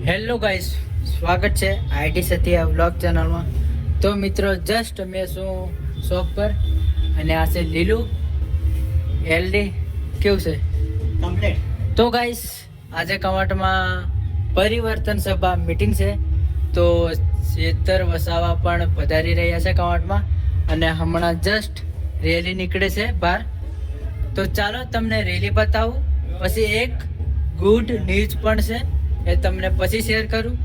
Hello guys, સ્વાગત છે IT Satya vlog ચેનલમાં. તો મિત્રો જસ્ટ મેં શું શોપ પર અને આ છે લીલું એલડી કેવું છે કમ્પ્લીટ. તો ગાઈસ આજે કવાંટમાં પરિવર્તન સભા મીટિંગ છે. તો શેતર વસાવા પણ પધારી રહ્યા છે કવાંટમાં અને હમણાં જસ્ટ રેલી નીકળે છે બહાર. તો ચાલો તમને રેલી બતાવું, પછી એક ગુડ ન્યૂઝ પણ છે એ તમને પછી શેર કરું.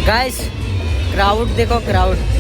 गाइस क्राउड देखो, क्राउड.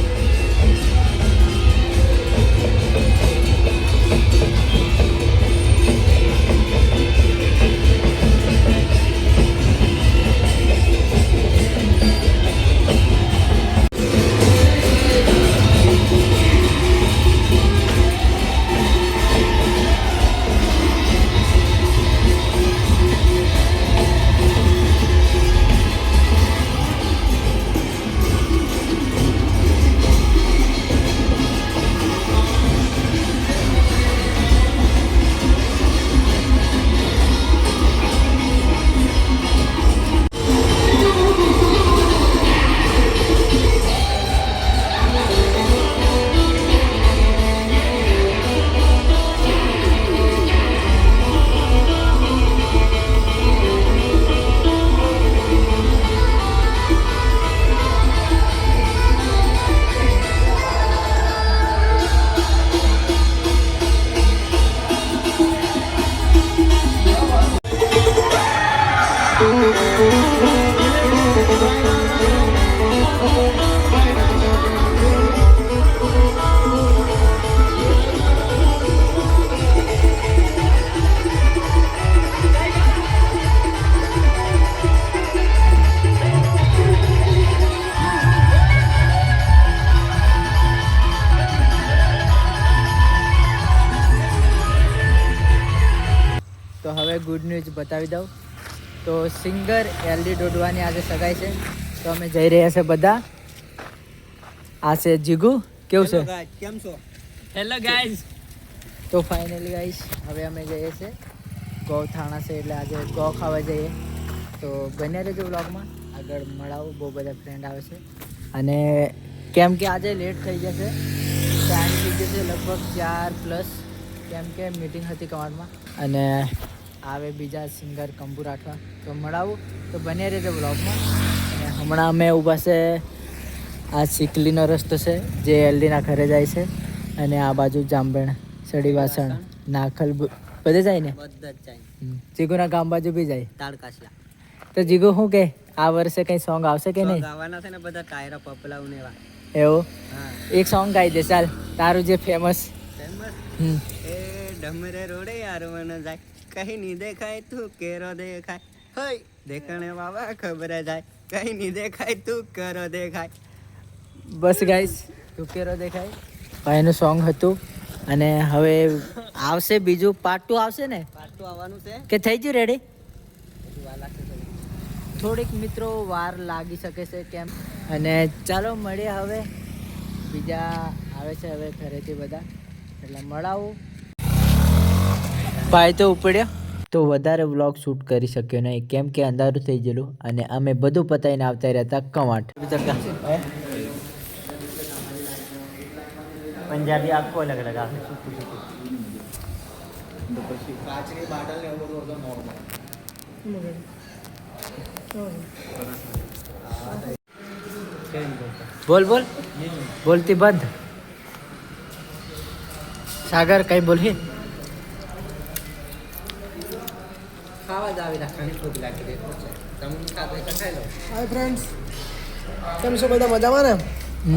તો હવે ગુડ ન્યૂઝ બતાવી દઉં. તો સિંગર એલડી ડોડવાની આજે સગાઈ છે. તો અમે જઈ રહ્યા છે બધા. આ છે જીગુ. કેવું છે? કેમ છો? Hello guys. તો ફાઇનલી ગાઈઝ હવે અમે જઈએ છીએ ગૌથાણા છે, એટલે આજે ગૌ ખાવા જઈએ. તો બને રહેજો વ્લોગમાં, આગળ મળાવું. બહુ બધા ફ્રેન્ડ આવે છે અને કેમ કે આજે લેટ થઈ જશે, ટાઈમ થઈ જશે લગભગ 4+, કેમ કે મીટિંગ હતી કવાંટમાં અને આવે બીજા સિંગર કંબુ રાઠવા. તો મળાવું, તો બને રહેજો બ્લોગમાં. અને હમણાં અમે ઊભા છે, આ ચીખલીનો રસ્તો છે જે એલડીના ઘરે જાય છે અને આ બાજુ જામબેણ, સડીવાસણ, નાખલ બધે જાય ને, બધા જ જાય. જીગુના ગામ બાજુ બી જાય. તાળકાશલા તો જીગુ શું કે આ વર્ષે કઈ સોંગ આવશે કે નહીં? ગાવાના છે ને બધા ટાયરા પપલાવ ને એવા. એવું? હા, એક સોંગ ગાઈ દે ચાલ, તારું જે ફેમસ. ફેમસ એ ડમરે રોડે યાર મને જાય, કहीं નહીં દેખાય તું કેરો દેખાય, હોય દેખણે બાબા ખબર જાય, કहीं નહીં દેખાય તું કરો દેખાય. બસ ગાઈસ, તું કેરો દેખાય ભાઈનું સોંગ હતું. અને હવે આવશે બીજું પાર્ટ 2 આવશે ને, પાછું આવવાનું છે. કે થઈ ગયું રેડી? હજુ વાર લાગશે થોડી. થોડીક મિત્રો વાર લાગી શકે છે કેમ. અને ચાલો મળીએ હવે, બીજા આવે છે હવે ઘરેથી બધા, એટલે મળાવું. ભાઈ તો ઉપડ્યો, તો વધારે વ્લોગ શૂટ કરી શક્યો નહીં કેમ કે અંધારું થઈ ગયેલું અને અમે બધું પતાવીને આવતા રહેતા કવાંટ. પંજાબી આખો અલગ અલગ આવે. બોલ બોલ, બોલતી બંધ. સાગર કઈ બોલી? ખાવા જ આવી રાખવાની ભૂખ લાગી રહી છે. તમે ખાધો તો ખાઈ લો. હાય ફ્રેન્ડ્સ, કેમ છો બધા? મજામાં ને?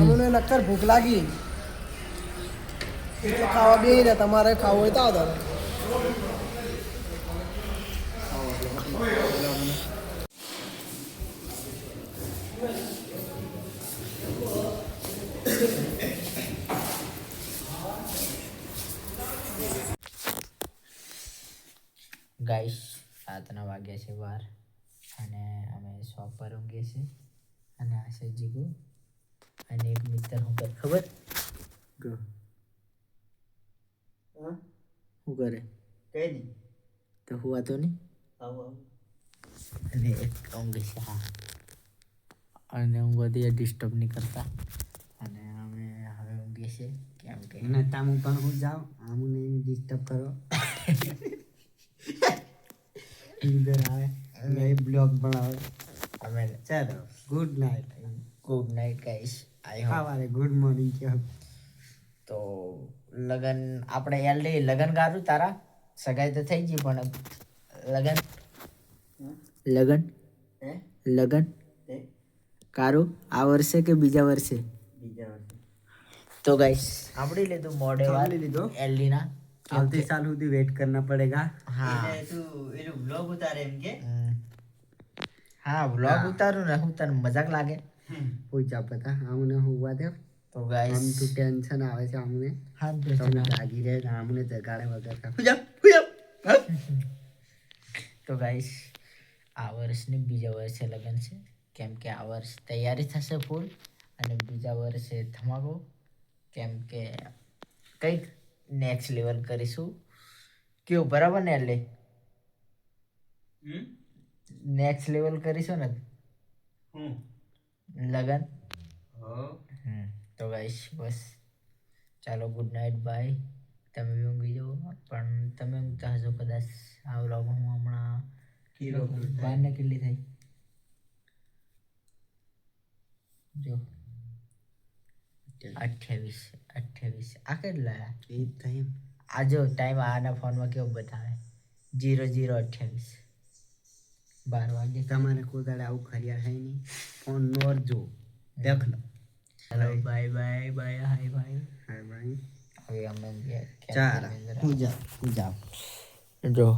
અમને નક્કર ભૂખ લાગી એટલે ખાવા બેસી રહ્યા. તમારે ખાવું હોય તો આવો. ગાઈસ 7 વાગ્યા છે વાર અને અમે શોપ પર ઊંઘીએ છીએ અને આ છે જીગુ અને એક મિત્ર હું કરે ખબર ગો શું કરે કઈ નહીં તો હું વાતો નહીં આવું અને એક ઊંઘે છે હા અને ઊંઘવાથી ડિસ્ટર્બ નહીં કરતા અને અમે હવે ઊંઘીએ છીએ કેમ કે અને તમે પણ હું જાઓ આમને ડિસ્ટર્બ કરો ઇધર આવે નઈ બ્લોગ બનાવે અમે ચાલો good night good night guys I hope સવારે ગુડ મોર્નિંગ કે તો લગન આપણે એલડી લગન ગારું તારા સગાઈ તો થઈ ગઈ પણ લગન લગન હે લગન તે કારું આ વર્ષે કે બીજા વર્ષે બીજા વર્ષે તો ગાઈસ સાંભળી લીધું મોડે વાર સાંભળી લીધું. એલડી ના આવતી સાલ સુધી વેટ करना पड़ेगा હા તું એનું બ્લોગ ઉતારે એમ કે હા વ્લોગ ઉતારું ને હું તને મજાક લાગે પૂછા પતા આમને હુવા દે તો ગાઈસ આમ તું ટેન્શન આવે છે આમને હા તમે જાગી રહે ને આમને જગાડે વગર તો ગાઈસ આ વર્ષની બીજા વર્ષે લગન છે કેમ કે આ વર્ષ તૈયારી થશે ફૂલ અને બીજા વર્ષે ધમાકો કેમ કે કંઈક નેક્સ્ટ લેવલ કરીશું કેવું બરાબર ને એટલે નેક્સ્ટ લેવલ કરીશું ને લગન તો ગાઈસ બસ ચાલો ગુડ નાઇટ બાય તમે બી ઊંઘી જાઓ પણ તમે ઊંઘતા હશો કદાચ આ વ્લોગ હું હમણાં બારને કેટલી થઈ જો 28 આ કેટલા એ ટાઈમ આ જો ટાઈમ આના ફોનમાં કેવો બતાવે 0028 12 વાગે તમારે કોઈ દાડે આવું ખર્યા છે નહીં ફોન નોર જો દેખ લો hello bye bye bye hi bye હા ભાઈ હવે અમે ચાલ હું જાઉં જો